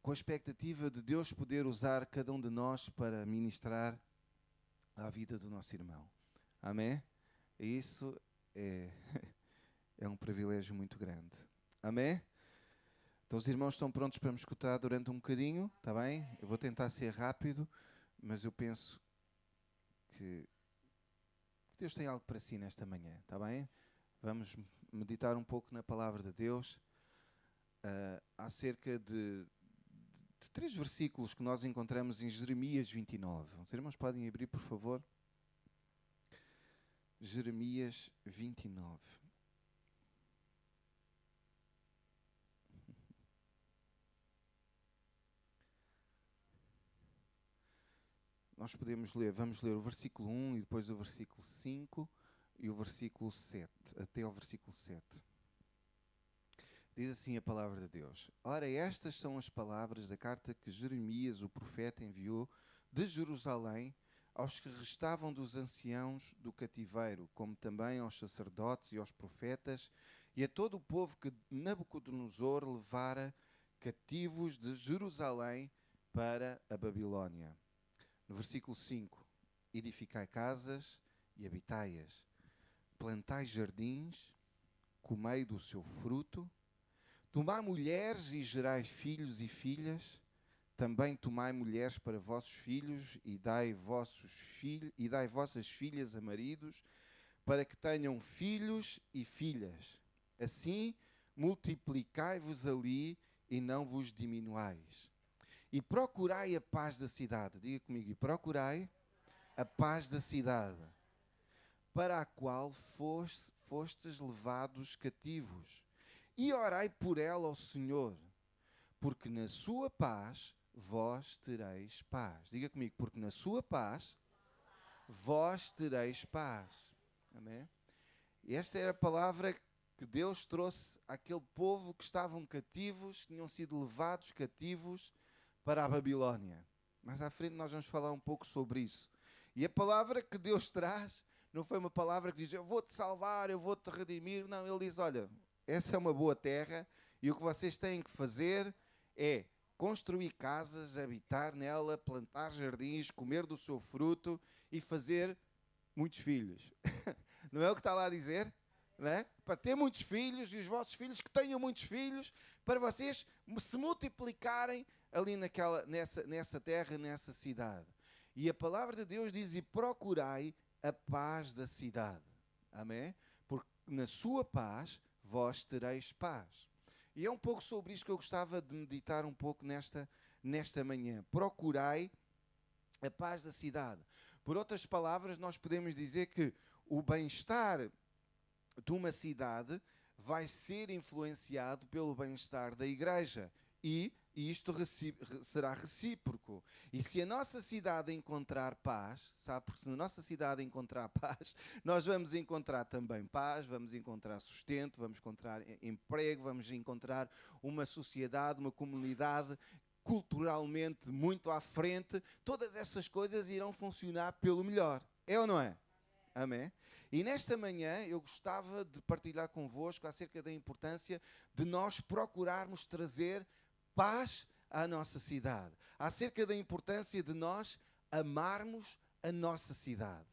com a expectativa de Deus poder usar cada um de nós para ministrar à vida do nosso irmão. Amém? E isso é um privilégio muito grande. Amém? Então os irmãos estão prontos para me escutar durante um bocadinho, está bem? Eu vou tentar ser rápido, mas eu penso que Deus tem algo para si nesta manhã, está bem? Vamos meditar um pouco na palavra de Deus, acerca de 3 versículos que nós encontramos em Jeremias 29. Os irmãos podem abrir, por favor? Jeremias 29. Nós podemos ler, vamos ler o versículo 1 e depois o versículo 5 e o versículo 7, até ao versículo 7. Diz assim a palavra de Deus: Ora, estas são as palavras da carta que Jeremias, o profeta, enviou de Jerusalém aos que restavam dos anciãos do cativeiro, como também aos sacerdotes e aos profetas, e a todo o povo que Nabucodonosor levara cativos de Jerusalém para a Babilónia. No versículo 5, edificai casas e habitai-as, plantai jardins, comei do seu fruto, tomai mulheres e gerai filhos e filhas, também tomai mulheres para vossos filhos e dai vossas filhas a maridos, para que tenham filhos e filhas. Assim multiplicai-vos ali e não vos diminuais. E procurai a paz da cidade. Diga comigo, e procurai a paz da cidade, para a qual fostes levados cativos. E orai por ela ao Senhor, porque na sua paz vós tereis paz. Diga comigo, porque na sua paz vós tereis paz. Amém? E esta era a palavra que Deus trouxe àquele povo que estavam cativos, tinham sido levados cativos para a Babilónia. Mais à frente nós vamos falar um pouco sobre isso. E a palavra que Deus traz não foi uma palavra que diz, eu vou-te salvar, eu vou-te redimir. Não, Ele diz, olha, essa é uma boa terra e o que vocês têm que fazer é construir casas, habitar nela, plantar jardins, comer do seu fruto e fazer muitos filhos. Não é o que está lá a dizer? Não é? Para ter muitos filhos e os vossos filhos que tenham muitos filhos, para vocês se multiplicarem ali nessa terra, nessa cidade. E a palavra de Deus diz, e procurai a paz da cidade. Amém? Porque na sua paz vós tereis paz. E é um pouco sobre isto que eu gostava de meditar um pouco nesta manhã. Procurai a paz da cidade. Por outras palavras, nós podemos dizer que o bem-estar de uma cidade vai ser influenciado pelo bem-estar da igreja. E isto será recíproco. E se a nossa cidade encontrar paz, sabe? Porque se a nossa cidade encontrar paz, nós vamos encontrar também paz, vamos encontrar sustento, vamos encontrar emprego, vamos encontrar uma sociedade, uma comunidade culturalmente muito à frente. Todas essas coisas irão funcionar pelo melhor. É ou não é? Amém? E nesta manhã eu gostava de partilhar convosco acerca da importância de nós procurarmos trazer paz à nossa cidade. Acerca da importância de nós amarmos a nossa cidade.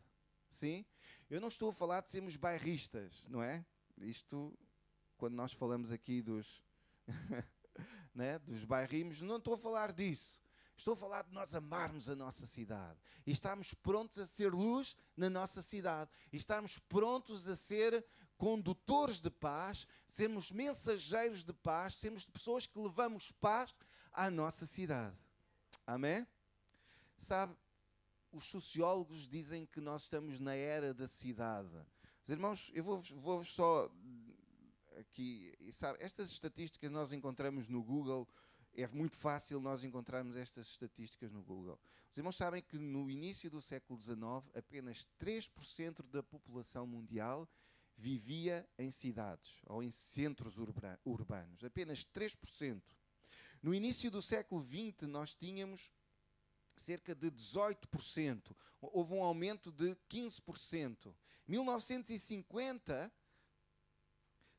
Sim? Eu não estou a falar de sermos bairristas, não é? Isto, quando nós falamos aqui dos, né, dos bairrismos, não estou a falar disso. Estou a falar de nós amarmos a nossa cidade. E estarmos prontos a ser luz na nossa cidade. E estarmos prontos a ser condutores de paz, sermos mensageiros de paz, sermos pessoas que levamos paz à nossa cidade. Amém? Sabe, os sociólogos dizem que nós estamos na era da cidade. Os irmãos, eu vou só aqui, sabe, estas estatísticas nós encontramos no Google. É muito fácil nós encontrarmos estas estatísticas no Google. Os irmãos sabem que no início do século XIX, apenas 3% da população mundial vivia em cidades ou em centros urbanos. Apenas 3%. No início do século XX, nós tínhamos cerca de 18%. Houve um aumento de 15%. Em 1950,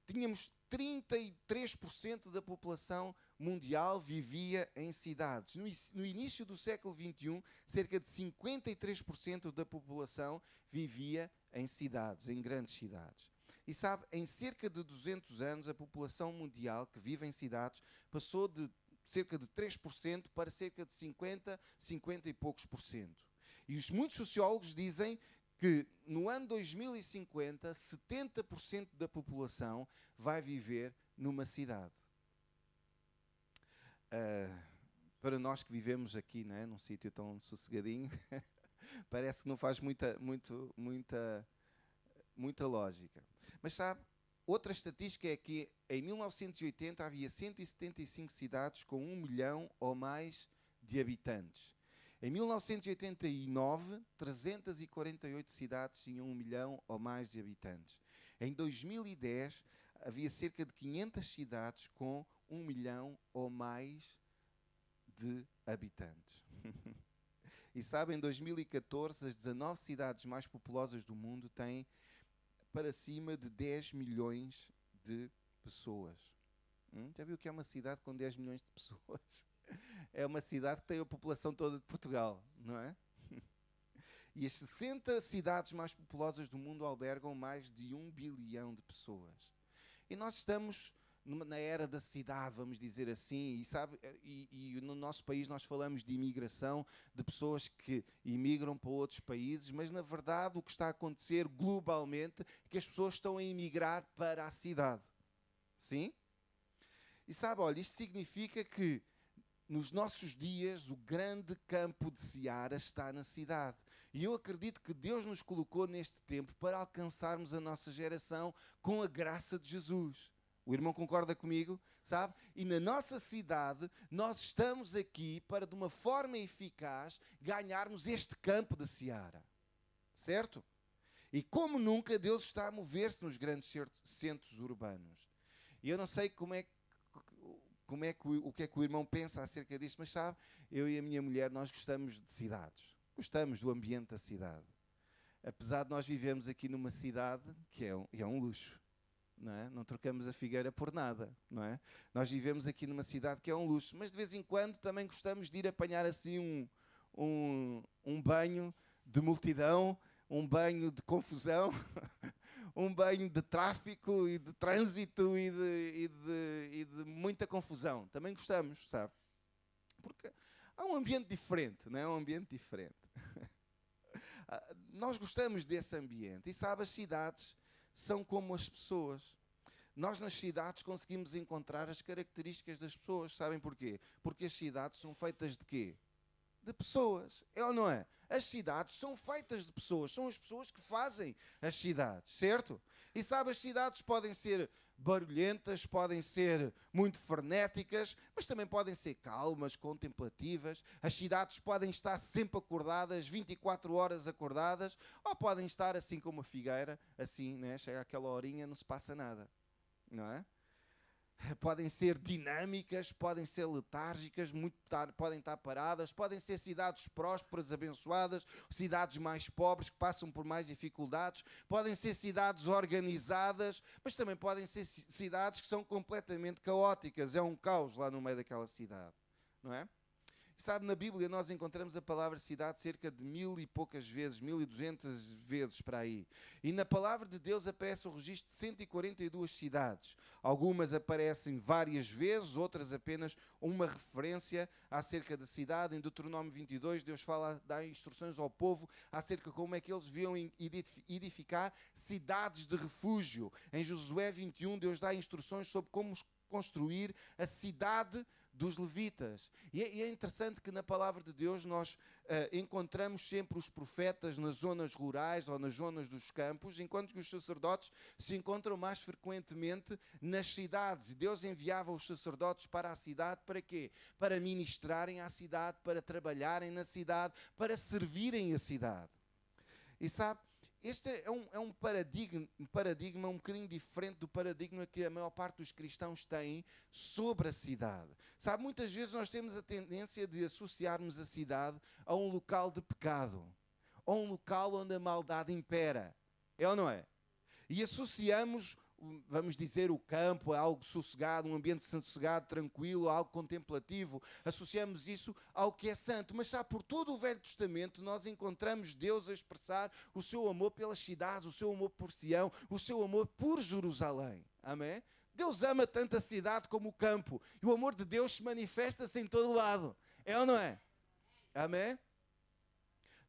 tínhamos 33% da população mundial vivia em cidades. No início do século XXI, cerca de 53% da população vivia em cidades, em grandes cidades. E sabe, em cerca de 200 anos, a população mundial que vive em cidades passou de cerca de 3% para cerca de 50 e poucos por cento. E muitos sociólogos dizem que no ano 2050, 70% da população vai viver numa cidade. Para nós que vivemos aqui, não é, num sítio tão sossegadinho, parece que não faz muita lógica. Mas sabe, outra estatística é que em 1980 havia 175 cidades com 1 milhão ou mais de habitantes. Em 1989, 348 cidades tinham 1 milhão ou mais de habitantes. Em 2010, havia cerca de 500 cidades com 1 milhão ou mais de habitantes. E sabe, em 2014, as 19 cidades mais populosas do mundo têm para cima de 10 milhões de pessoas. Já viu o que é uma cidade com 10 milhões de pessoas? É uma cidade que tem a população toda de Portugal, não é? E as 60 cidades mais populosas do mundo albergam mais de 1 bilhão de pessoas. E nós estamos na era da cidade, vamos dizer assim, e, sabe, e no nosso país nós falamos de imigração, de pessoas que imigram para outros países, mas na verdade o que está a acontecer globalmente é que as pessoas estão a emigrar para a cidade. Sim? E sabe, olha, isto significa que nos nossos dias o grande campo de seara está na cidade. E eu acredito que Deus nos colocou neste tempo para alcançarmos a nossa geração com a graça de Jesus. O irmão concorda comigo, sabe? E na nossa cidade, nós estamos aqui para, de uma forma eficaz, ganharmos este campo de seara. Certo? E como nunca, Deus está a mover-se nos grandes centros urbanos. E eu não sei o que é que o irmão pensa acerca disto, mas sabe, eu e a minha mulher, nós gostamos de cidades. Gostamos do ambiente da cidade. Apesar de nós vivermos aqui numa cidade que é um luxo. Não é? Não trocamos a figueira por nada, não é? Nós vivemos aqui numa cidade que é um luxo, mas de vez em quando também gostamos de ir apanhar assim um banho de multidão, um banho de confusão, um banho de tráfico e de trânsito e de muita confusão. Também gostamos, sabe? Porque há um ambiente diferente, não é? Um ambiente diferente. Nós gostamos desse ambiente e, sabe, as cidades são como as pessoas. Nós nas cidades conseguimos encontrar as características das pessoas. Sabem porquê? Porque as cidades são feitas de quê? De pessoas. É ou não é? As cidades são feitas de pessoas. São as pessoas que fazem as cidades. Certo? E sabe, as cidades podem ser barulhentas, podem ser muito frenéticas, mas também podem ser calmas, contemplativas. As cidades podem estar sempre acordadas, 24 horas acordadas, ou podem estar assim como a figueira, assim, né? Chega aquela horinha, não se passa nada, não é? Podem ser dinâmicas, podem ser letárgicas, podem estar paradas, podem ser cidades prósperas, abençoadas, cidades mais pobres que passam por mais dificuldades, podem ser cidades organizadas, mas também podem ser cidades que são completamente caóticas. É um caos lá no meio daquela cidade, não é? Sabe, na Bíblia nós encontramos a palavra cidade cerca de 1000 e poucas vezes, 1200 vezes para aí. E na palavra de Deus aparece o registro de 142 cidades. Algumas aparecem várias vezes, outras apenas uma referência acerca da cidade. Em Deuteronômio 22, Deus dá instruções ao povo acerca de como é que eles deviam edificar cidades de refúgio. Em Josué 21, Deus dá instruções sobre como construir a cidade dos levitas. E é interessante que na palavra de Deus nós encontramos sempre os profetas nas zonas rurais ou nas zonas dos campos, enquanto que os sacerdotes se encontram mais frequentemente nas cidades. E Deus enviava os sacerdotes para a cidade para quê? Para ministrarem à cidade, para trabalharem na cidade, para servirem a cidade. E sabe, este é um paradigma um bocadinho diferente do paradigma que a maior parte dos cristãos têm sobre a cidade. Sabe, muitas vezes nós temos a tendência de associarmos a cidade a um local de pecado, a um local onde a maldade impera. É ou não é? E associamos vamos dizer, o campo, algo sossegado, um ambiente sossegado, tranquilo, algo contemplativo. Associamos isso ao que é santo. Mas sabe, por todo o Velho Testamento nós encontramos Deus a expressar o seu amor pelas cidades, o seu amor por Sião, o seu amor por Jerusalém. Amém? Deus ama tanto a cidade como o campo. E o amor de Deus se manifesta-se em todo lado. É ou não é? Amém?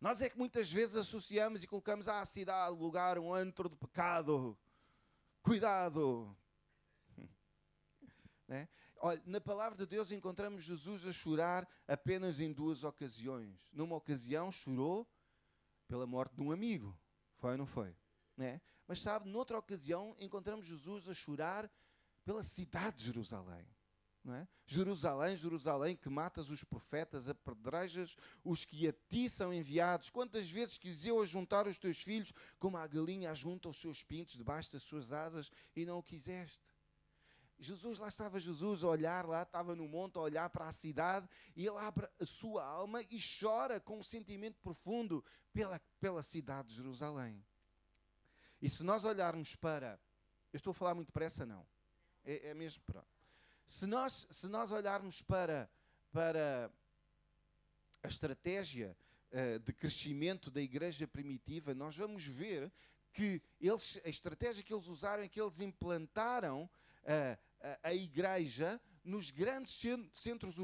Nós é que muitas vezes associamos e colocamos a cidade, lugar, um antro de pecado. Cuidado! Né? Olha, na palavra de Deus encontramos Jesus a chorar apenas em 2 ocasiões. Numa ocasião chorou pela morte de um amigo. Foi ou não foi? Né? Mas sabe, noutra ocasião encontramos Jesus a chorar pela cidade de Jerusalém. Não é? Jerusalém, Jerusalém, que matas os profetas, apedrejas os que a ti são enviados. Quantas vezes quis eu ajuntar os teus filhos, como a galinha ajunta os seus pintos debaixo das suas asas, e não o quiseste? Jesus, lá estava Jesus a olhar, lá estava no monte a olhar para a cidade, e ele abre a sua alma e chora com um sentimento profundo pela cidade de Jerusalém. E se nós olharmos para... Eu estou a falar muito depressa, não? É mesmo... Pronto. Se nós olharmos para a estratégia de crescimento da igreja primitiva, nós vamos ver que a estratégia que eles usaram é que eles implantaram a igreja nos grandes centros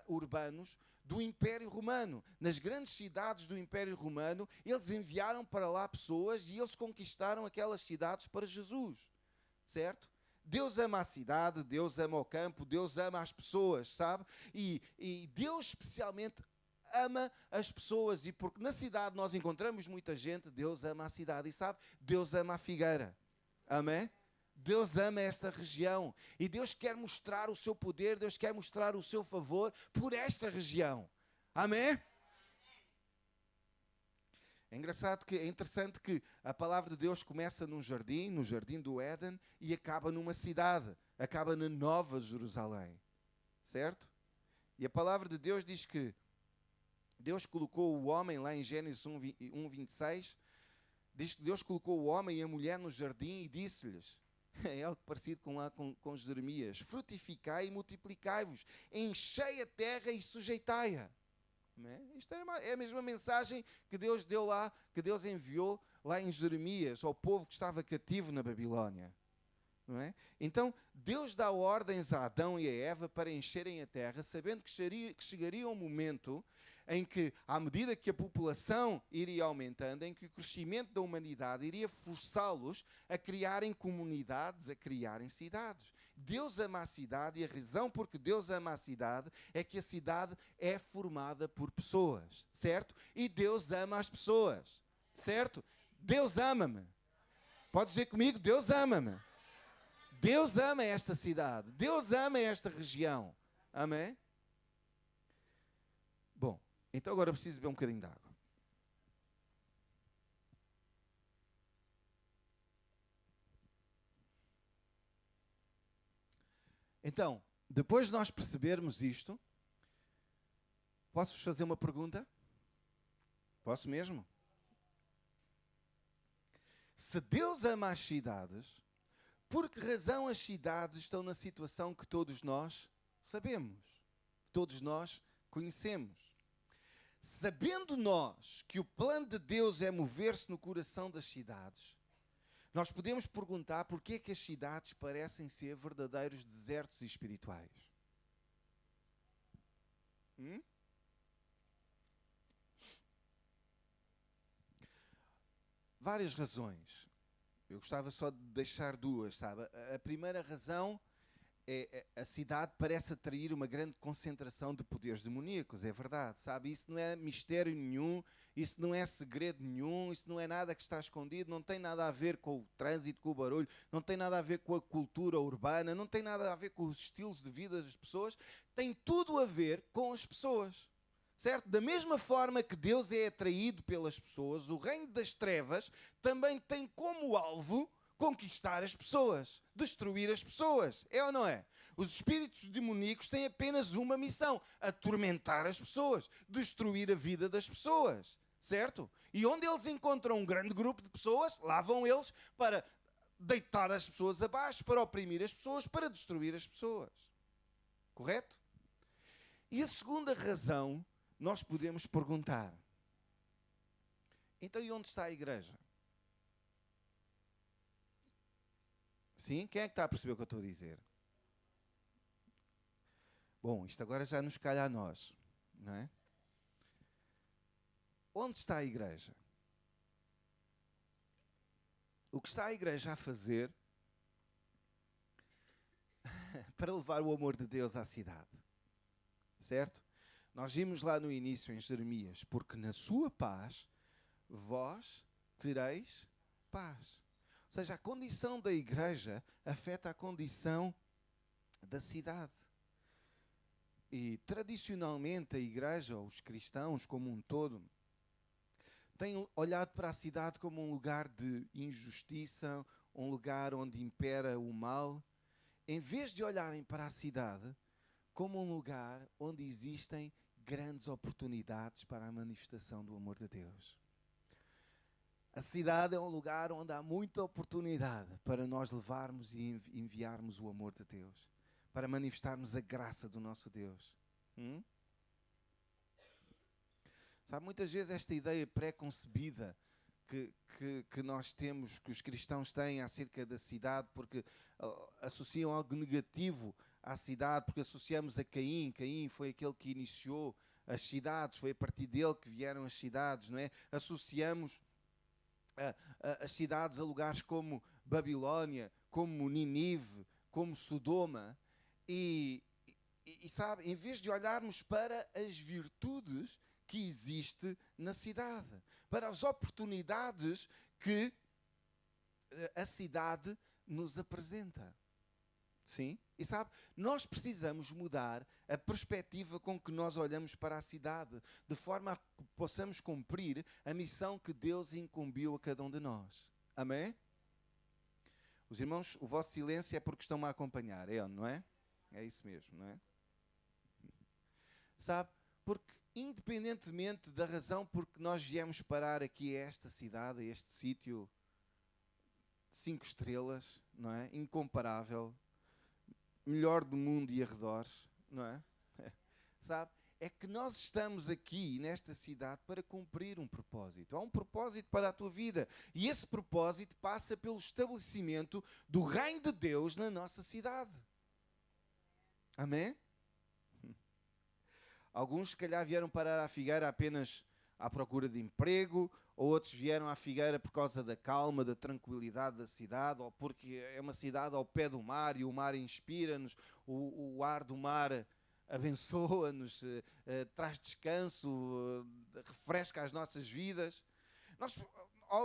urbanos do Império Romano. Nas grandes cidades do Império Romano, eles enviaram para lá pessoas e eles conquistaram aquelas cidades para Jesus. Certo? Deus ama a cidade, Deus ama o campo, Deus ama as pessoas, sabe? E Deus especialmente ama as pessoas. E porque na cidade nós encontramos muita gente, Deus ama a cidade. E sabe, Deus ama a Figueira. Amém? Deus ama esta região. E Deus quer mostrar o seu poder, Deus quer mostrar o seu favor por esta região. Amém? É engraçado que é interessante que a palavra de Deus começa no jardim do Éden, e acaba numa cidade, acaba na Nova Jerusalém. Certo? E a palavra de Deus diz que Deus colocou o homem, lá em Gênesis 1:26, diz que Deus colocou o homem e a mulher no jardim e disse-lhes, é algo parecido com Jeremias, frutificai e multiplicai-vos, enchei a terra e sujeitai-a. Isto é a mesma mensagem que Deus deu lá, que Deus enviou lá em Jeremias ao povo que estava cativo na Babilónia. Não é? Então Deus dá ordens a Adão e a Eva para encherem a terra, sabendo que chegaria um momento em que, à medida que a população iria aumentando, em que o crescimento da humanidade iria forçá-los a criarem comunidades, a criarem cidades. Deus ama a cidade, e a razão por que Deus ama a cidade é que a cidade é formada por pessoas, certo? E Deus ama as pessoas, certo? Deus ama-me. Pode dizer comigo, Deus ama-me. Deus ama esta cidade, Deus ama esta região. Amém? Bom, então agora preciso beber um bocadinho de água. Então, depois de nós percebermos isto, posso-vos fazer uma pergunta? Posso mesmo? Se Deus ama as cidades, por que razão as cidades estão na situação que todos nós sabemos? Todos nós conhecemos. Sabendo nós que o plano de Deus é mover-se no coração das cidades, nós podemos perguntar porquê que as cidades parecem ser verdadeiros desertos espirituais. Várias razões. Eu gostava só de deixar duas, sabe? A primeira razão é a cidade parece atrair uma grande concentração de poderes demoníacos, é verdade, sabe? Isso não é mistério nenhum, isso não é segredo nenhum, isso não é nada que está escondido, não tem nada a ver com o trânsito, com o barulho, não tem nada a ver com a cultura urbana, não tem nada a ver com os estilos de vida das pessoas, tem tudo a ver com as pessoas. Certo? Da mesma forma que Deus é atraído pelas pessoas, o reino das trevas também tem como alvo conquistar as pessoas, destruir as pessoas. É ou não é? Os espíritos demoníacos têm apenas uma missão: atormentar as pessoas, destruir a vida das pessoas. Certo? E onde eles encontram um grande grupo de pessoas, lá vão eles para deitar as pessoas abaixo, para oprimir as pessoas, para destruir as pessoas. Correto? E a segunda razão, nós podemos perguntar: então, e onde está a igreja? Sim? Quem é que está a perceber o que eu estou a dizer? Bom, isto agora já nos calha a nós, não é? Onde está a igreja? O que está a igreja a fazer para levar o amor de Deus à cidade? Certo? Nós vimos lá no início em Jeremias: porque na sua paz vós tereis paz. Ou seja, a condição da igreja afeta a condição da cidade. E tradicionalmente a igreja, ou os cristãos como um todo, têm olhado para a cidade como um lugar de injustiça, um lugar onde impera o mal, em vez de olharem para a cidade como um lugar onde existem grandes oportunidades para a manifestação do amor de Deus. A cidade é um lugar onde há muita oportunidade para nós levarmos e enviarmos o amor de Deus, para manifestarmos a graça do nosso Deus. Sabe, muitas vezes esta ideia pré-concebida que nós temos, que os cristãos têm acerca da cidade, porque associam algo negativo à cidade, porque associamos a Caim. Caim foi aquele que iniciou as cidades, foi a partir dele que vieram as cidades, não é? Associamos as cidades a lugares como Babilónia, como Ninive, como Sodoma, e sabe, em vez de olharmos para as virtudes que existe na cidade, para as oportunidades que a cidade nos apresenta. Sim? E sabe, nós precisamos mudar a perspectiva com que nós olhamos para a cidade, de forma a que possamos cumprir a missão que Deus incumbiu a cada um de nós. Amém? Os irmãos, o vosso silêncio é porque estão-me a acompanhar, não é? É isso mesmo, não é? Sabe, porque independentemente da razão por que nós viemos parar aqui a esta cidade, a este sítio 5 estrelas, não é? Incomparável, melhor do mundo e arredores, não é? Sabe? É que nós estamos aqui nesta cidade para cumprir um propósito. Há um propósito para a tua vida. E esse propósito passa pelo estabelecimento do reino de Deus na nossa cidade. Amém? Alguns, se calhar, vieram parar à Figueira apenas à procura de emprego, ou outros vieram à Figueira por causa da calma, da tranquilidade da cidade, ou porque é uma cidade ao pé do mar e o mar inspira-nos, o ar do mar abençoa-nos, traz descanso, refresca as nossas vidas. Nós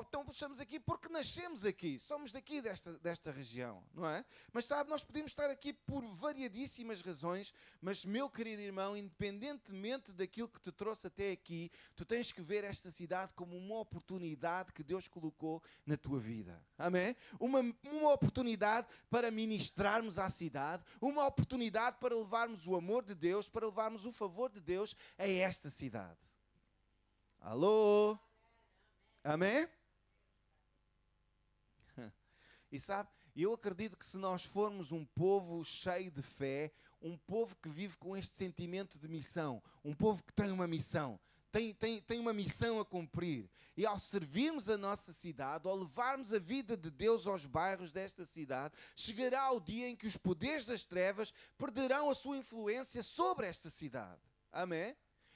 então estamos aqui porque nascemos aqui, somos daqui desta região, não é? Mas sabe, nós podemos estar aqui por variadíssimas razões, mas meu querido irmão, independentemente daquilo que te trouxe até aqui, tu tens que ver esta cidade como uma oportunidade que Deus colocou na tua vida. Amém? Uma oportunidade para ministrarmos à cidade, uma oportunidade para levarmos o amor de Deus, para levarmos o favor de Deus a esta cidade. Alô? Amém? E sabe, eu acredito que se nós formos um povo cheio de fé, um povo que vive com este sentimento de missão, um povo que tem uma missão, tem uma missão a cumprir, e ao servirmos a nossa cidade, ao levarmos a vida de Deus aos bairros desta cidade, chegará o dia em que os poderes das trevas perderão a sua influência sobre esta cidade. Amém?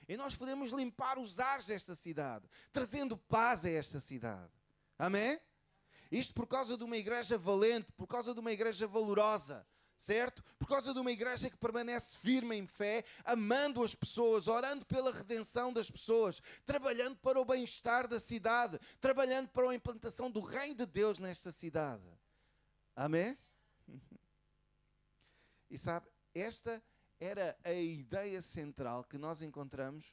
E nós podemos limpar os ares desta cidade, trazendo paz a esta cidade. Amém? Isto por causa de uma igreja valente, por causa de uma igreja valorosa, certo? Por causa de uma igreja que permanece firme em fé, amando as pessoas, orando pela redenção das pessoas, trabalhando para o bem-estar da cidade, trabalhando para a implantação do reino de Deus nesta cidade. Amém? E sabe, esta era a ideia central que nós encontramos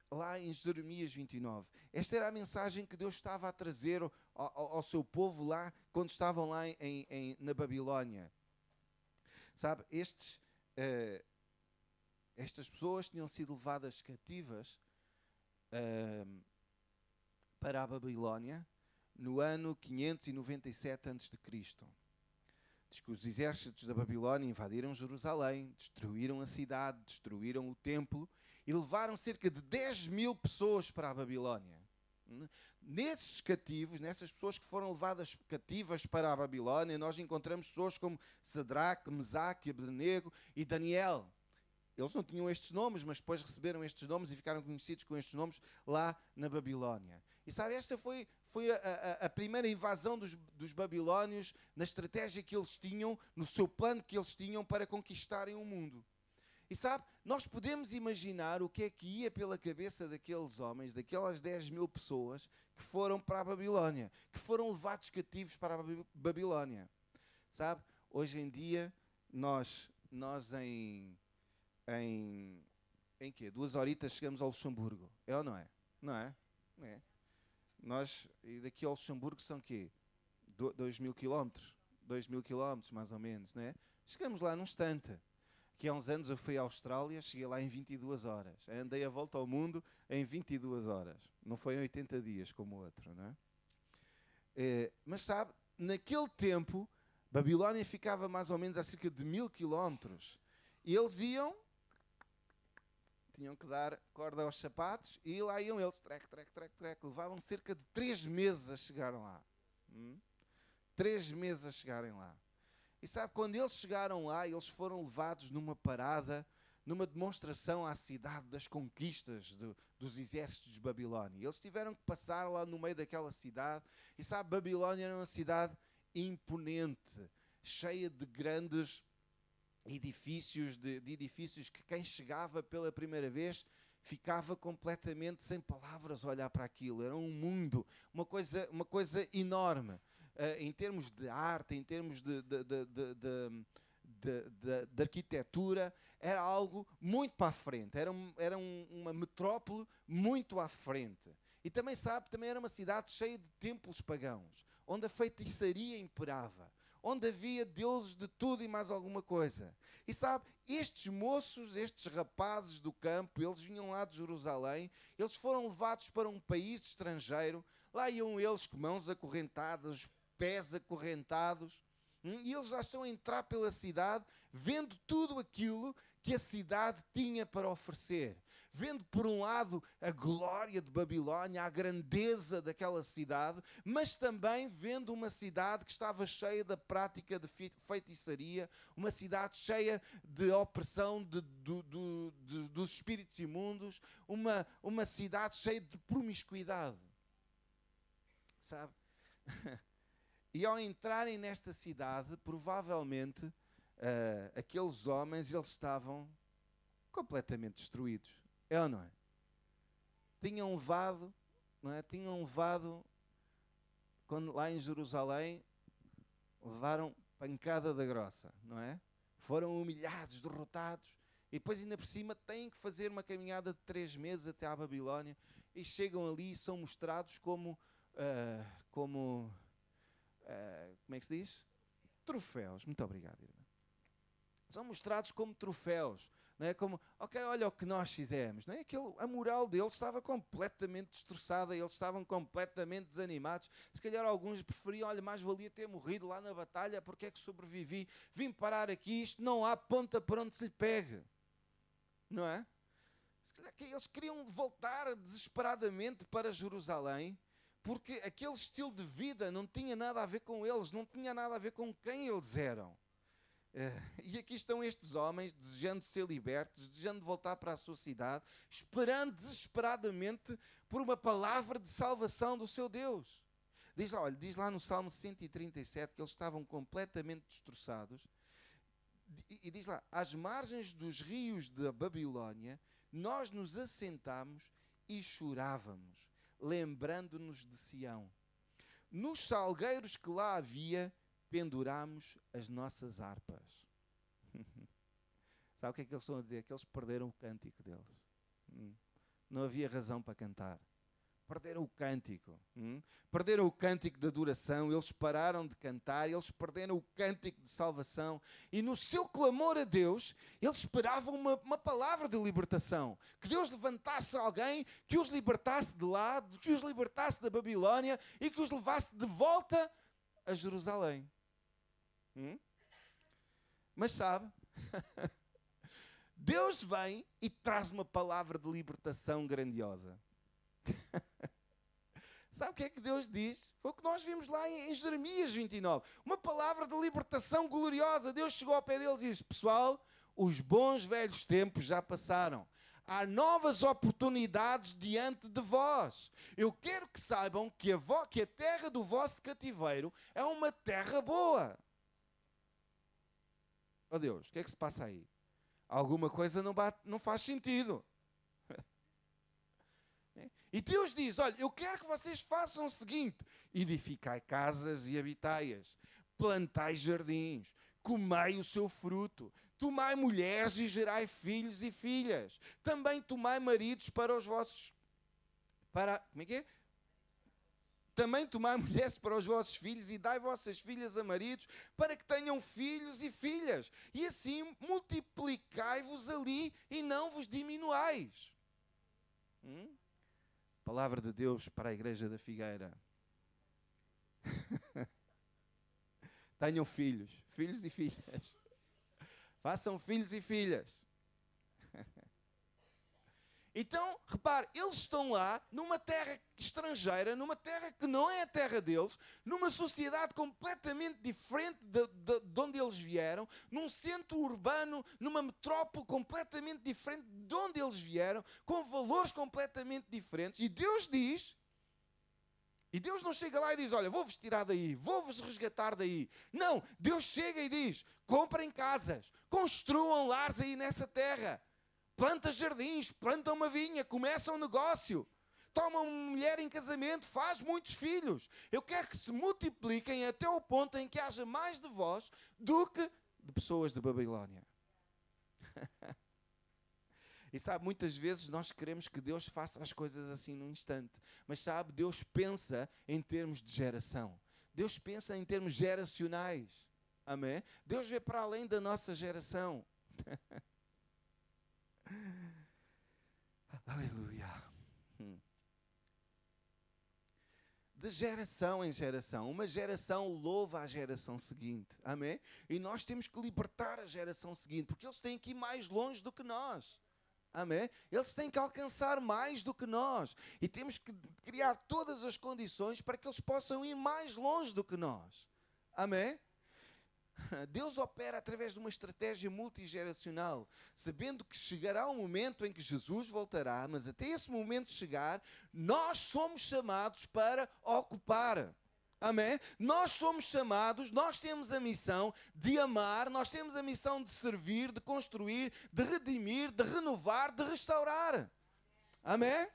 lá em Jeremias 29. Esta era a mensagem que Deus estava a trazer ao seu povo lá, quando estavam lá na Babilónia. Sabe, estas pessoas tinham sido levadas cativas para a Babilónia, no ano 597 a.C. Diz que os exércitos da Babilónia invadiram Jerusalém, destruíram a cidade, destruíram o templo e levaram cerca de 10.000 pessoas para a Babilónia. Nesses cativos, nessas pessoas que foram levadas cativas para a Babilónia, nós encontramos pessoas como Sadraque, Mesaque, Abdenego e Daniel. Eles não tinham estes nomes, mas depois receberam estes nomes e ficaram conhecidos com estes nomes lá na Babilónia. E sabe, esta foi a primeira invasão dos babilónios na estratégia que eles tinham, no seu plano que eles tinham para conquistarem o mundo. E sabe, nós podemos imaginar o que é que ia pela cabeça daqueles homens, daquelas 10.000 pessoas que foram para a Babilónia, que foram levados cativos para a Babilónia. Sabe, hoje em dia, nós em quê? 2 horitas chegamos ao Luxemburgo. É ou não é? Não é? É. Nós, e daqui ao Luxemburgo são quê? 2.000 quilómetros. 2.000 quilómetros, mais ou menos, não é? Chegamos lá num instante. Aqui há uns anos eu fui à Austrália, cheguei lá em 22 horas. Andei a volta ao mundo em 22 horas. Não foi em 80 dias como o outro, não é? Mas sabe, naquele tempo, Babilónia ficava mais ou menos a cerca de 1.000 quilómetros. E eles tinham que dar corda aos sapatos e lá iam eles, trec. Levavam cerca de 3 meses a chegarem lá. 3 meses a chegarem lá. E sabe, quando eles chegaram lá, eles foram levados numa parada, numa demonstração à cidade das conquistas dos exércitos de Babilónia. Eles tiveram que passar lá no meio daquela cidade. E sabe, Babilónia era uma cidade imponente, cheia de grandes edifícios, de edifícios que quem chegava pela primeira vez ficava completamente sem palavras a olhar para aquilo. Era um mundo, uma coisa enorme. Em termos de arte, em termos de arquitetura, era algo muito para a frente. Era uma metrópole muito à frente. E também, sabe, também era uma cidade cheia de templos pagãos, onde a feitiçaria imperava, onde havia deuses de tudo e mais alguma coisa. E sabe, estes moços, estes rapazes do campo, eles vinham lá de Jerusalém, eles foram levados para um país estrangeiro, lá iam eles com mãos acorrentadas, pés acorrentados, e eles já estão a entrar pela cidade, vendo tudo aquilo que a cidade tinha para oferecer. Vendo, por um lado, a glória de Babilónia, a grandeza daquela cidade, mas também vendo uma cidade que estava cheia da prática de feitiçaria, uma cidade cheia de opressão dos espíritos imundos, uma cidade cheia de promiscuidade. Sabe? E ao entrarem nesta cidade, provavelmente, aqueles homens, eles estavam completamente destruídos. É ou não é? Tinham levado, não é? Quando lá em Jerusalém, levaram pancada da grossa, não é? Foram humilhados, derrotados, e depois ainda por cima têm que fazer uma caminhada de 3 meses até à Babilónia, e chegam ali e são mostrados como é que se diz? Troféus. Muito obrigado, irmã. São mostrados como troféus. Não é? Como, ok, olha o que nós fizemos. Não é? A moral deles estava completamente destroçada. Eles estavam completamente desanimados. Se calhar alguns preferiam, olha, mais valia ter morrido lá na batalha. Porque é que sobrevivi? Vim parar aqui. Isto não há ponta para onde se lhe pegue. Não é? Se calhar que eles queriam voltar desesperadamente para Jerusalém, porque aquele estilo de vida não tinha nada a ver com eles, não tinha nada a ver com quem eles eram. E aqui estão estes homens, desejando ser libertos, desejando voltar para a sua cidade, esperando desesperadamente por uma palavra de salvação do seu Deus. Diz lá no Salmo 137 que eles estavam completamente destroçados. E diz lá, às margens dos rios da Babilónia, nós nos assentámos e chorávamos, lembrando-nos de Sião. Nos salgueiros que lá havia, pendurámos as nossas harpas. Sabe o que é que eles estão a dizer? Que eles perderam o cântico deles. Não havia razão para cantar. Perderam o cântico. Perderam o cântico de adoração. Eles pararam de cantar. Eles perderam o cântico de salvação. E no seu clamor a Deus, eles esperavam uma palavra de libertação. Que Deus levantasse alguém que os libertasse de lá, que os libertasse da Babilónia e que os levasse de volta a Jerusalém. Mas sabe, Deus vem e traz uma palavra de libertação grandiosa. Sabe o que é que Deus diz? Foi o que nós vimos lá em Jeremias 29. Uma palavra de libertação gloriosa. Deus chegou ao pé deles e disse: pessoal, os bons velhos tempos já passaram. Há novas oportunidades diante de vós. Eu quero que saibam que a terra do vosso cativeiro é uma terra boa. Oh Deus, o que é que se passa aí? Alguma coisa não faz sentido. E Deus diz: olha, eu quero que vocês façam o seguinte: edificai casas e habitai-as, plantai jardins, comei o seu fruto, tomai mulheres e gerai filhos e filhas, também tomai maridos para os vossos... Como é que é? Também tomai mulheres para os vossos filhos e dai vossas filhas a maridos para que tenham filhos e filhas. E assim multiplicai-vos ali e não vos diminuais. Palavra de Deus para a Igreja da Figueira. Tenham filhos e filhas. Façam filhos e filhas. Então, repare, eles estão lá, numa terra estrangeira, numa terra que não é a terra deles, numa sociedade completamente diferente de onde eles vieram, num centro urbano, numa metrópole completamente diferente de onde eles vieram, com valores completamente diferentes. E Deus diz, e Deus não chega lá e diz: olha, vou-vos tirar daí, vou-vos resgatar daí. Não, Deus chega e diz: comprem casas, construam lares aí nessa terra. Planta jardins, planta uma vinha, começa um negócio, toma uma mulher em casamento, faz muitos filhos. Eu quero que se multipliquem até o ponto em que haja mais de vós do que de pessoas de Babilónia. E sabe, muitas vezes nós queremos que Deus faça as coisas assim num instante. Mas sabe, Deus pensa em termos de geração. Deus pensa em termos geracionais. Amém? Deus vê para além da nossa geração. Aleluia. De geração em geração, uma geração louva a geração seguinte, amém? E nós temos que libertar a geração seguinte, porque eles têm que ir mais longe do que nós, amém? Eles têm que alcançar mais do que nós, e temos que criar todas as condições para que eles possam ir mais longe do que nós, amém? Deus opera através de uma estratégia multigeracional, sabendo que chegará um momento em que Jesus voltará, mas até esse momento chegar, nós somos chamados para ocupar. Amém? Nós somos chamados, nós temos a missão de amar, nós temos a missão de servir, de construir, de redimir, de renovar, de restaurar. Amém?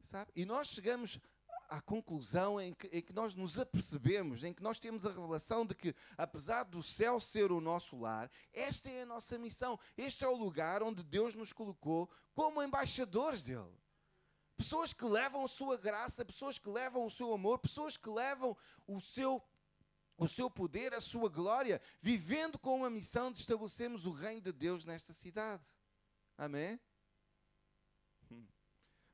Sabe? E nós chegamos à conclusão em que nós nos apercebemos, em que nós temos a revelação de que, apesar do céu ser o nosso lar, esta é a nossa missão. Este é o lugar onde Deus nos colocou como embaixadores dele. Pessoas que levam a sua graça, pessoas que levam o seu amor, pessoas que levam o seu poder, a sua glória, vivendo com uma missão de estabelecermos o reino de Deus nesta cidade. Amém?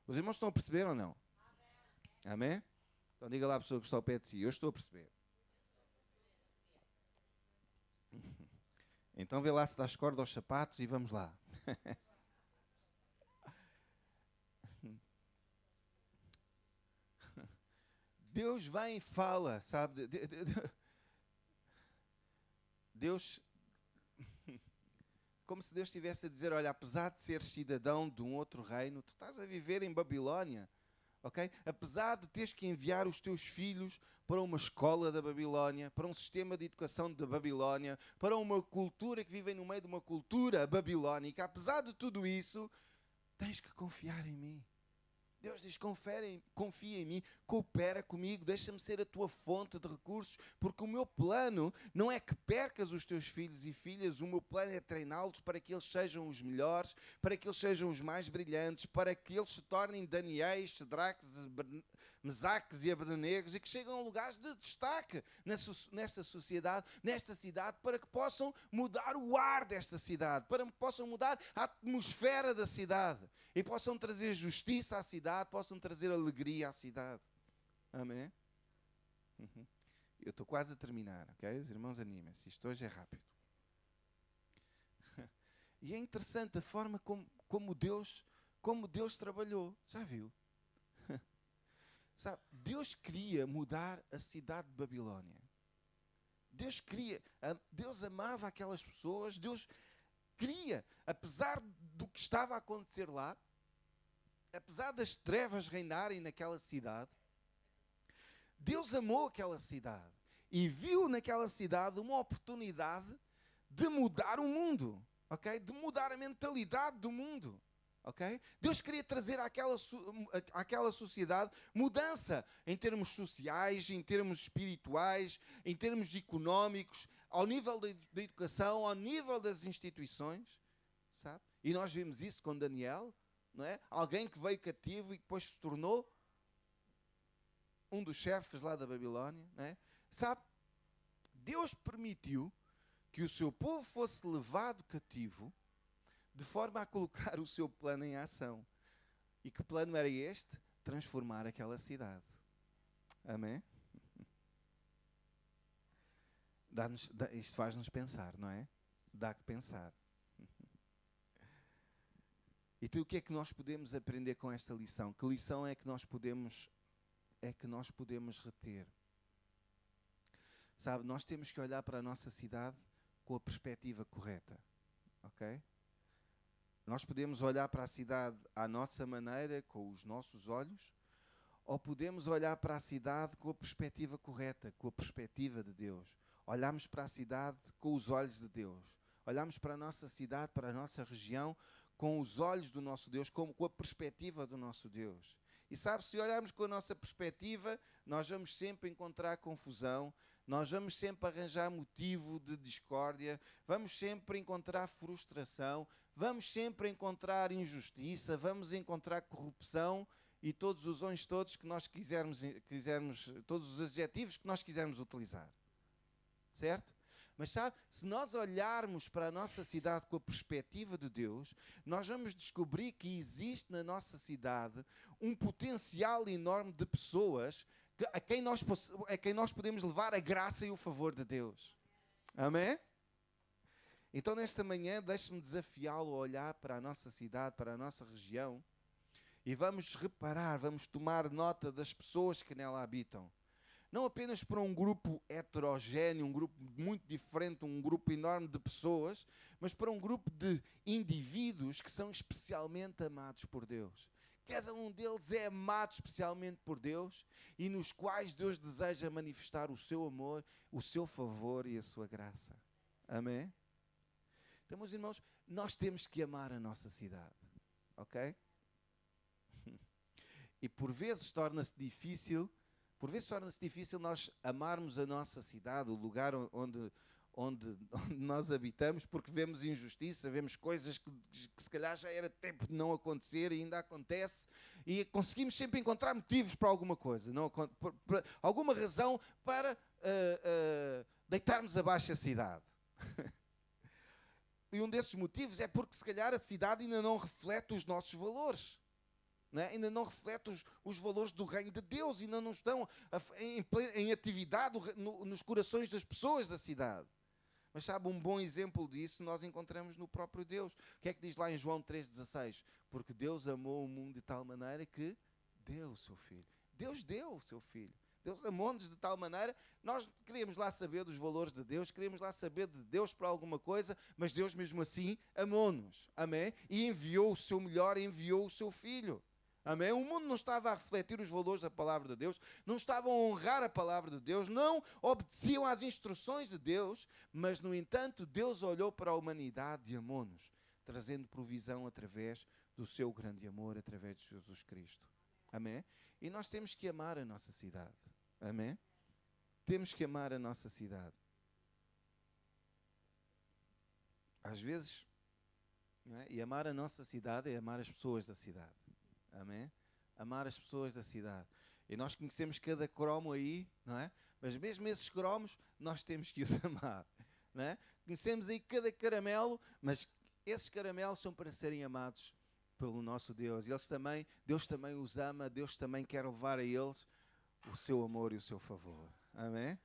Os irmãos estão a perceber ou não? Amém? Então diga lá à pessoa que está ao pé de si: eu estou a perceber. Então vê lá se dás corda aos sapatos e vamos lá. Deus vem e fala, sabe? Deus, como se Deus estivesse a dizer: olha, apesar de seres cidadão de um outro reino, tu estás a viver em Babilónia. Okay? Apesar de teres que enviar os teus filhos para uma escola da Babilónia, para um sistema de educação da Babilónia, para uma cultura que vive no meio de uma cultura babilónica, apesar de tudo isso, tens que confiar em mim. Deus diz, confia em mim, coopera comigo, deixa-me ser a tua fonte de recursos, porque o meu plano não é que percas os teus filhos e filhas, o meu plano é treiná-los para que eles sejam os melhores, para que eles sejam os mais brilhantes, para que eles se tornem Daniéis, Shadraques, Mesaques e Abednego e que cheguem a lugares de destaque nesta sociedade, nesta cidade, para que possam mudar o ar desta cidade, para que possam mudar a atmosfera da cidade e possam trazer justiça à cidade, possam trazer alegria à cidade. Amém? Eu estou quase a terminar, ok? Os irmãos animem-se, isto hoje é rápido. E é interessante a forma como Deus trabalhou, já viu? Sabe, Deus queria mudar a cidade de Babilónia. Deus amava aquelas pessoas, Deus queria, apesar do que estava a acontecer lá, apesar das trevas reinarem naquela cidade, Deus amou aquela cidade e viu naquela cidade uma oportunidade de mudar o mundo, ok? De mudar a mentalidade do mundo. Okay? Deus queria trazer àquela sociedade mudança em termos sociais, em termos espirituais, em termos económicos, ao nível da educação, ao nível das instituições, sabe? E nós vimos isso com Daniel, não é? Alguém que veio cativo e depois se tornou um dos chefes lá da Babilónia, não é? Sabe? Deus permitiu que o seu povo fosse levado cativo de forma a colocar o seu plano em ação. E que plano era este? Transformar aquela cidade. Amém? Isto faz-nos pensar, não é? Dá que pensar. Então o que é que nós podemos aprender com esta lição? Que lição é que nós podemos reter? Sabe, nós temos que olhar para a nossa cidade com a perspectiva correta. Ok? Nós podemos olhar para a cidade à nossa maneira, com os nossos olhos, ou podemos olhar para a cidade com a perspectiva correta, com a perspectiva de Deus. Olhamos para a cidade com os olhos de Deus. Olhamos para a nossa cidade, para a nossa região, com os olhos do nosso Deus, como com a perspectiva do nosso Deus. E sabe, se olharmos com a nossa perspectiva, nós vamos sempre encontrar confusão, nós vamos sempre arranjar motivo de discórdia, vamos sempre encontrar frustração, vamos sempre encontrar injustiça, vamos encontrar corrupção e todos os ons todos que nós quisermos, todos os adjetivos que nós quisermos utilizar. Certo? Mas sabe, se nós olharmos para a nossa cidade com a perspectiva de Deus, nós vamos descobrir que existe na nossa cidade um potencial enorme de pessoas a quem nós podemos levar a graça e o favor de Deus. Amém? Então, nesta manhã, deixe-me desafiá-lo a olhar para a nossa cidade, para a nossa região, e vamos reparar, vamos tomar nota das pessoas que nela habitam. Não apenas para um grupo heterogéneo, um grupo muito diferente, um grupo enorme de pessoas, mas para um grupo de indivíduos que são especialmente amados por Deus. Cada um deles é amado especialmente por Deus e nos quais Deus deseja manifestar o seu amor, o seu favor e a sua graça. Amém? Então, meus irmãos, nós temos que amar a nossa cidade. Ok? E por vezes torna-se difícil nós amarmos a nossa cidade, o lugar onde nós habitamos, porque vemos injustiça, vemos coisas que se calhar já era tempo de não acontecer e ainda acontece, e conseguimos sempre encontrar motivos para alguma coisa, por alguma razão para deitarmos abaixo a cidade. E um desses motivos é porque se calhar a cidade ainda não reflete os nossos valores. Não é? Ainda não reflete os valores do reino de Deus, ainda não estão em atividade nos corações das pessoas da cidade. Mas sabe, um bom exemplo disso nós encontramos no próprio Deus. O que é que diz lá em João 3,16? Porque Deus amou o mundo de tal maneira que deu o seu Filho. Deus deu o seu Filho. Deus amou-nos de tal maneira, nós queríamos lá saber dos valores de Deus, queríamos lá saber de Deus para alguma coisa, mas Deus mesmo assim amou-nos. Amém? E enviou o seu melhor, enviou o seu Filho. Amém? O mundo não estava a refletir os valores da palavra de Deus, não estava a honrar a palavra de Deus, não obedeciam às instruções de Deus, mas, no entanto, Deus olhou para a humanidade e amou-nos, trazendo provisão através do seu grande amor, através de Jesus Cristo. Amém? E nós temos que amar a nossa cidade. Amém? Temos que amar a nossa cidade. Às vezes, não é? E amar a nossa cidade é amar as pessoas da cidade. Amém? Amar as pessoas da cidade. E nós conhecemos cada cromo aí, não é? Mas mesmo esses cromos, nós temos que os amar. Não é? Conhecemos aí cada caramelo, mas esses caramelos são para serem amados pelo nosso Deus. Deus também os ama, Deus também quer levar a eles o seu amor e o seu favor. Amém?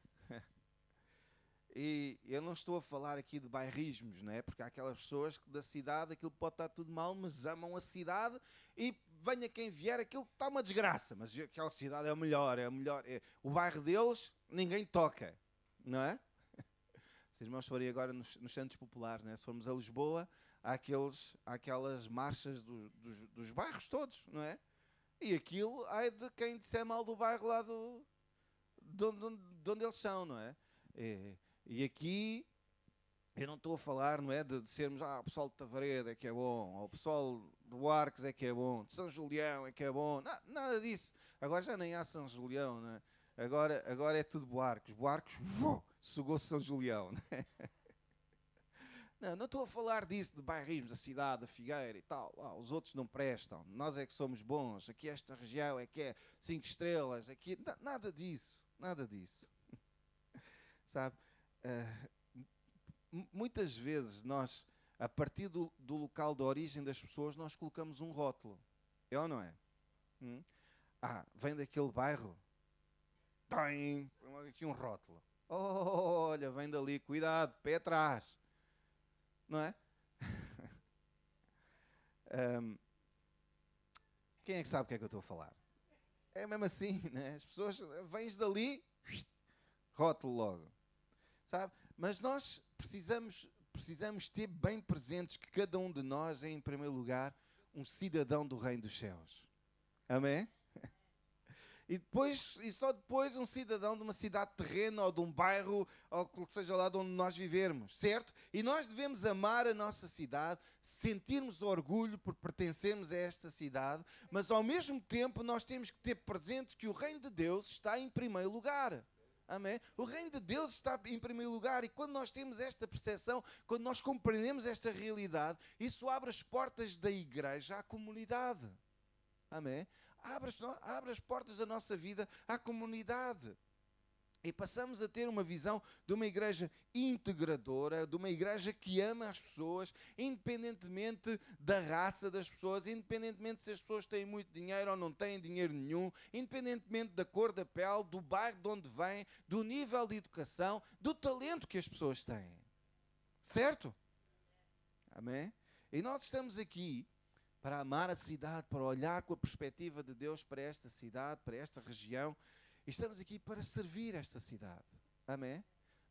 E eu não estou a falar aqui de bairrismos, não é? Porque há aquelas pessoas que da cidade, aquilo pode estar tudo mal, mas amam a cidade e venha quem vier, aquilo está uma desgraça, mas aquela cidade é o melhor, o bairro deles, ninguém toca, não é? Se os irmãos forem agora nos centros populares, não é? Se formos a Lisboa, há aquelas marchas dos bairros todos, não é? E aquilo, ai de quem disser mal do bairro lá de onde eles são, não é? E aqui, eu não estou a falar, não é, de sermos, o pessoal de Tavareda é que é bom, ou o pessoal de Buarques é que é bom, de São Julião é que é bom, nada disso. Agora já nem há São Julião, não é? Agora é tudo Buarques. Buarques, sugou-se São Julião, não é? Não estou a falar disso, de bairrismos, da cidade, da Figueira e tal. Os outros não prestam, nós é que somos bons, aqui esta região é que é 5 estrelas, aqui, nada disso, nada disso. Sabe? Muitas vezes nós, a partir do local de origem das pessoas, nós colocamos um rótulo. É ou não é? Vem daquele bairro? Tem aqui um rótulo. Olha, vem dali, cuidado, pé atrás. Não é? Quem é que sabe o que é que eu estou a falar? É mesmo assim, né? As pessoas, vens dali, rótulo logo. Sabe? Mas nós precisamos ter bem presentes que cada um de nós é, em primeiro lugar, um cidadão do reino dos céus. Amém? E só depois um cidadão de uma cidade terrena ou de um bairro, ou que seja lá de onde nós vivermos, certo? E nós devemos amar a nossa cidade, sentirmos orgulho por pertencermos a esta cidade, mas ao mesmo tempo nós temos que ter presente que o reino de Deus está em primeiro lugar. Amém? O reino de Deus está em primeiro lugar, e quando nós temos esta percepção, quando nós compreendemos esta realidade, isso abre as portas da igreja à comunidade. Amém? Abre as portas da nossa vida à comunidade. E passamos a ter uma visão de uma igreja integradora, de uma igreja que ama as pessoas, independentemente da raça das pessoas, independentemente se as pessoas têm muito dinheiro ou não têm dinheiro nenhum, independentemente da cor da pele, do bairro de onde vêm, do nível de educação, do talento que as pessoas têm. Certo? Amém? E nós estamos aqui para amar a cidade, para olhar com a perspectiva de Deus para esta cidade, para esta região. E estamos aqui para servir esta cidade. Amém?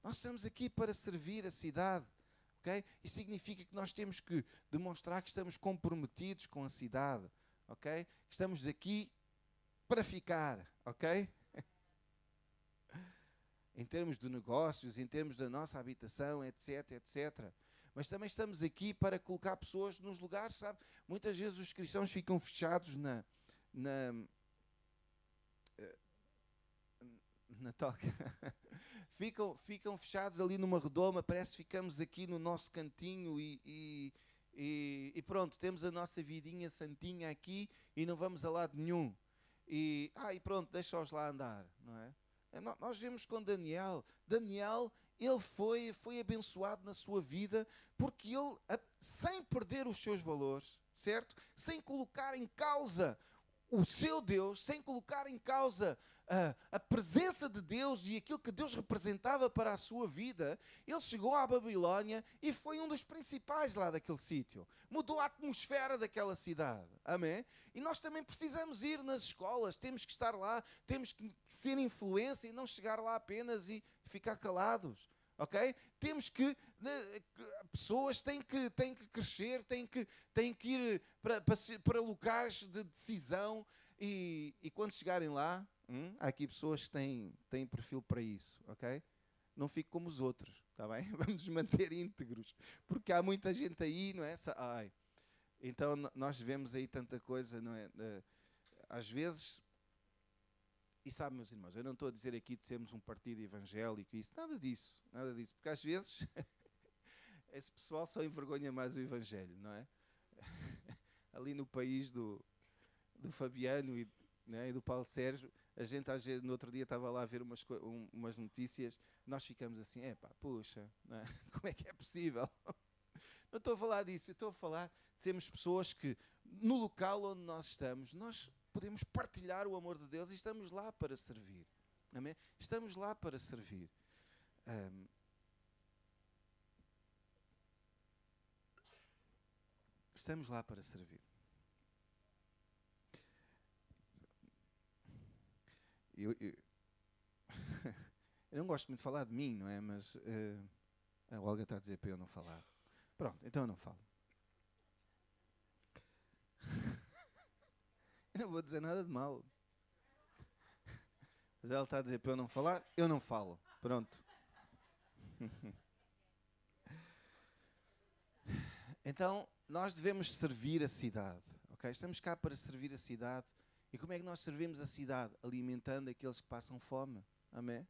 Nós estamos aqui para servir a cidade. Ok? Isso significa que nós temos que demonstrar que estamos comprometidos com a cidade. Ok? Que estamos aqui para ficar. Ok? Em termos de negócios, em termos da nossa habitação, etc, etc. Mas também estamos aqui para colocar pessoas nos lugares, sabe? Muitas vezes os cristãos ficam fechados na toca. ficam fechados ali numa redoma, parece que ficamos aqui no nosso cantinho e pronto, temos a nossa vidinha santinha aqui e não vamos a lado nenhum. E pronto, deixa-os lá andar, não é? Nós vemos com Daniel, ele foi abençoado na sua vida, porque ele, sem perder os seus valores, certo? Sem colocar em causa o seu Deus, sem colocar em causa a presença de Deus e aquilo que Deus representava para a sua vida, ele chegou à Babilónia e foi um dos principais lá daquele sítio. Mudou a atmosfera daquela cidade. Amém? E nós também precisamos ir nas escolas, temos que estar lá, temos que ser influência e não chegar lá apenas e ficar calados. Ok? Temos que, pessoas têm que crescer, têm que ir para locais de decisão e quando chegarem lá, há aqui pessoas que têm perfil para isso, ok? Não fique como os outros, está bem? Vamos nos manter íntegros, porque há muita gente aí, não é? Então nós vemos aí tanta coisa, não é? às vezes, e sabe, meus irmãos, eu não estou a dizer aqui de sermos um partido evangélico, isso, nada disso, porque às vezes esse pessoal só envergonha mais o evangelho, não é? Ali no país do Fabiano e do Paulo Sérgio, a gente às vezes, no outro dia estava lá a ver umas notícias, nós ficamos assim, puxa, não é? Como é que é possível? Não estou a falar disso, eu estou a falar de sermos pessoas que, no local onde nós estamos, nós podemos partilhar o amor de Deus e estamos lá para servir. Amém? Estamos lá para servir. Estamos lá para servir. Eu não gosto muito de falar de mim, não é? Mas a Olga está a dizer para eu não falar. Pronto, então eu não falo. Eu não vou dizer nada de mal. Mas ela está a dizer para eu não falar, eu não falo. Pronto. Então, nós devemos servir a cidade. Okay? Estamos cá para servir a cidade. E como é que nós servimos a cidade? Alimentando aqueles que passam fome. Amém?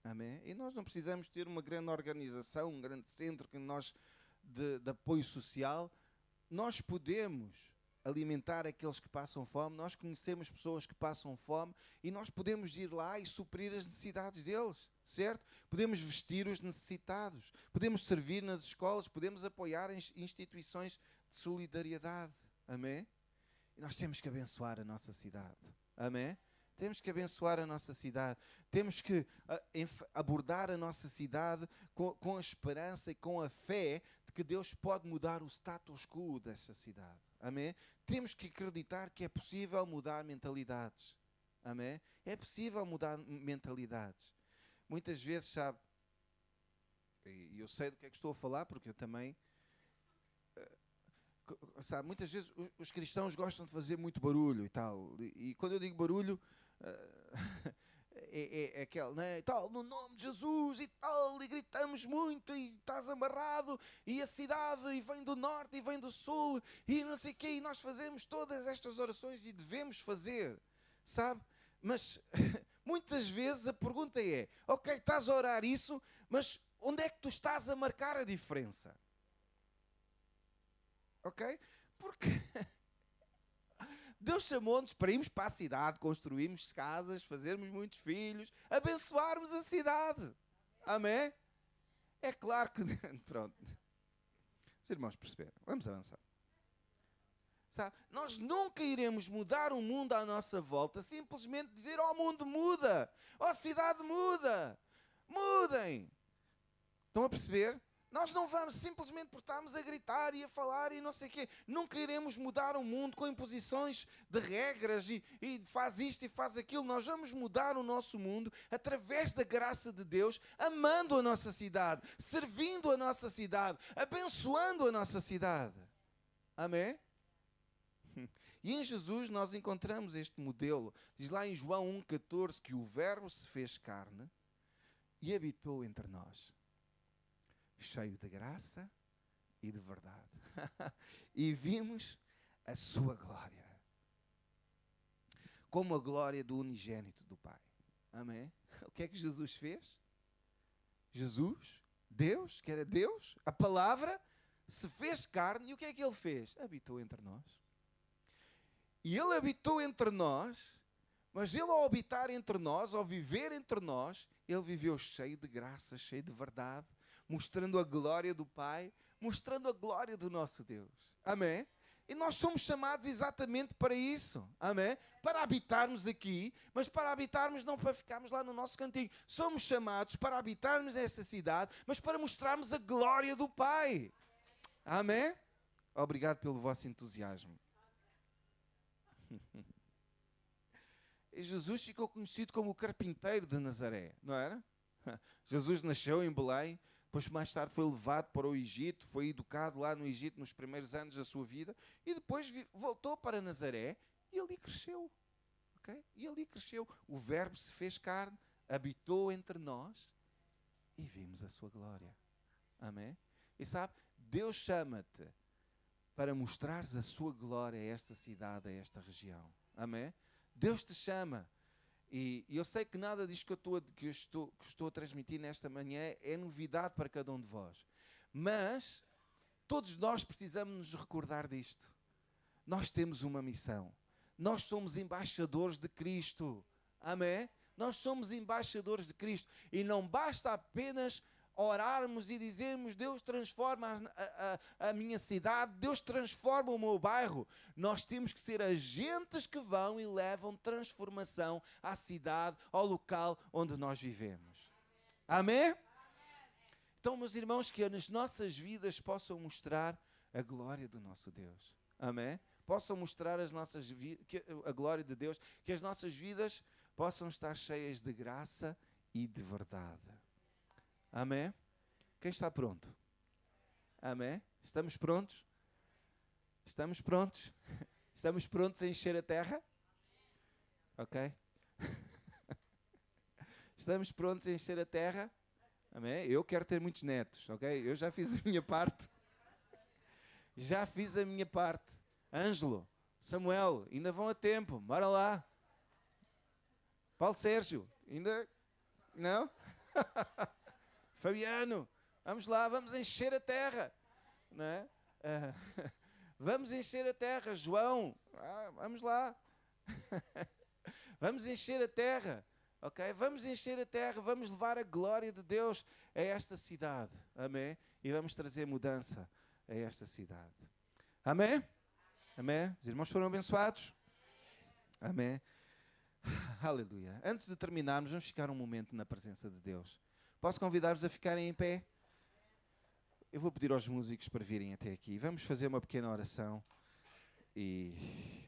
Amém? E nós não precisamos ter uma grande organização, um grande centro que nós de apoio social. Nós podemos alimentar aqueles que passam fome, nós conhecemos pessoas que passam fome e nós podemos ir lá e suprir as necessidades deles, certo? Podemos vestir os necessitados, podemos servir nas escolas, podemos apoiar instituições de solidariedade. Amém? E nós temos que abençoar a nossa cidade. Amém? Temos que abençoar a nossa cidade. Temos que abordar a nossa cidade com a esperança e com a fé de que Deus pode mudar o status quo dessa cidade. Amém? Temos que acreditar que é possível mudar mentalidades. Amém? É possível mudar mentalidades. Muitas vezes, sabe, e eu sei do que é que estou a falar, porque eu também... Sabe, muitas vezes os cristãos gostam de fazer muito barulho e tal. E quando eu digo barulho... é aquele, né? Tal, no nome de Jesus e tal, e gritamos muito e estás amarrado e a cidade e vem do norte e vem do sul e não sei o quê, e nós fazemos todas estas orações e devemos fazer, sabe? Mas muitas vezes a pergunta é, ok, estás a orar isso, mas onde é que tu estás a marcar a diferença? Ok? Porque Deus chamou-nos para irmos para a cidade, construirmos casas, fazermos muitos filhos, abençoarmos a cidade. Amém? É claro que... Pronto. Os irmãos perceberam. Vamos avançar. Sabe? Nós nunca iremos mudar o mundo à nossa volta, simplesmente dizer, ó mundo muda, ó cidade muda, mudem. Estão a perceber? Nós não vamos simplesmente por estarmos a gritar e a falar e não sei o quê. Nunca iremos mudar o mundo com imposições de regras e faz isto e faz aquilo. Nós vamos mudar o nosso mundo através da graça de Deus, amando a nossa cidade, servindo a nossa cidade, abençoando a nossa cidade. Amém? E em Jesus nós encontramos este modelo. Diz lá em João 1,14 que o Verbo se fez carne e habitou entre nós, cheio de graça e de verdade. E vimos a sua glória, como a glória do unigênito do Pai. Amém? O que é que Jesus fez? Jesus, Deus, que era Deus, a palavra, se fez carne e o que é que Ele fez? Habitou entre nós. E Ele habitou entre nós, mas Ele ao habitar entre nós, ao viver entre nós, Ele viveu cheio de graça, cheio de verdade, mostrando a glória do Pai, mostrando a glória do nosso Deus. Amém? E nós somos chamados exatamente para isso. Amém? Para habitarmos aqui, mas para habitarmos não para ficarmos lá no nosso cantinho. Somos chamados para habitarmos nesta cidade, mas para mostrarmos a glória do Pai. Amém? Obrigado pelo vosso entusiasmo. E Jesus ficou conhecido como o carpinteiro de Nazaré, não era? Jesus nasceu em Belém, depois mais tarde foi levado para o Egito, foi educado lá no Egito nos primeiros anos da sua vida e depois voltou para Nazaré e ali cresceu. Okay? E ali cresceu. O Verbo se fez carne, habitou entre nós e vimos a sua glória. Amém? E sabe, Deus chama-te para mostrares a sua glória a esta cidade, a esta região. Amém? Deus te chama. E eu sei que nada disto que eu estou a transmitir nesta manhã é novidade para cada um de vós. Mas todos nós precisamos nos recordar disto. Nós temos uma missão. Nós somos embaixadores de Cristo. Amém? Nós somos embaixadores de Cristo. E não basta apenas orarmos e dizermos: Deus transforma a minha cidade, Deus transforma o meu bairro. Nós temos que ser agentes que vão e levam transformação à cidade, ao local onde nós vivemos. Amém? Então, meus irmãos, que as nossas vidas possam mostrar a glória do nosso Deus. Amém? Possam mostrar a glória de Deus, que as nossas vidas possam estar cheias de graça e de verdade. Amém? Quem está pronto? Amém? Estamos prontos? Estamos prontos? Estamos prontos a encher a terra? Ok? Estamos prontos a encher a terra? Amém? Eu quero ter muitos netos, ok? Eu já fiz a minha parte. Já fiz a minha parte. Ângelo, Samuel, ainda vão a tempo. Bora lá. Paulo Sérgio, ainda... Não? Fabiano, vamos lá, vamos encher a terra. Não é? Vamos encher a terra. João, vamos lá. Vamos encher a terra. Ok? Vamos encher a terra, vamos levar a glória de Deus a esta cidade. Amém? E vamos trazer mudança a esta cidade. Amém? Amém? Os irmãos foram abençoados? Amém? Aleluia. Antes de terminarmos, vamos ficar um momento na presença de Deus. Posso convidar-vos a ficarem em pé? Eu vou pedir aos músicos para virem até aqui. Vamos fazer uma pequena oração e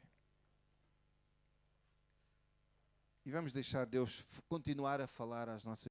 vamos deixar Deus continuar a falar às nossas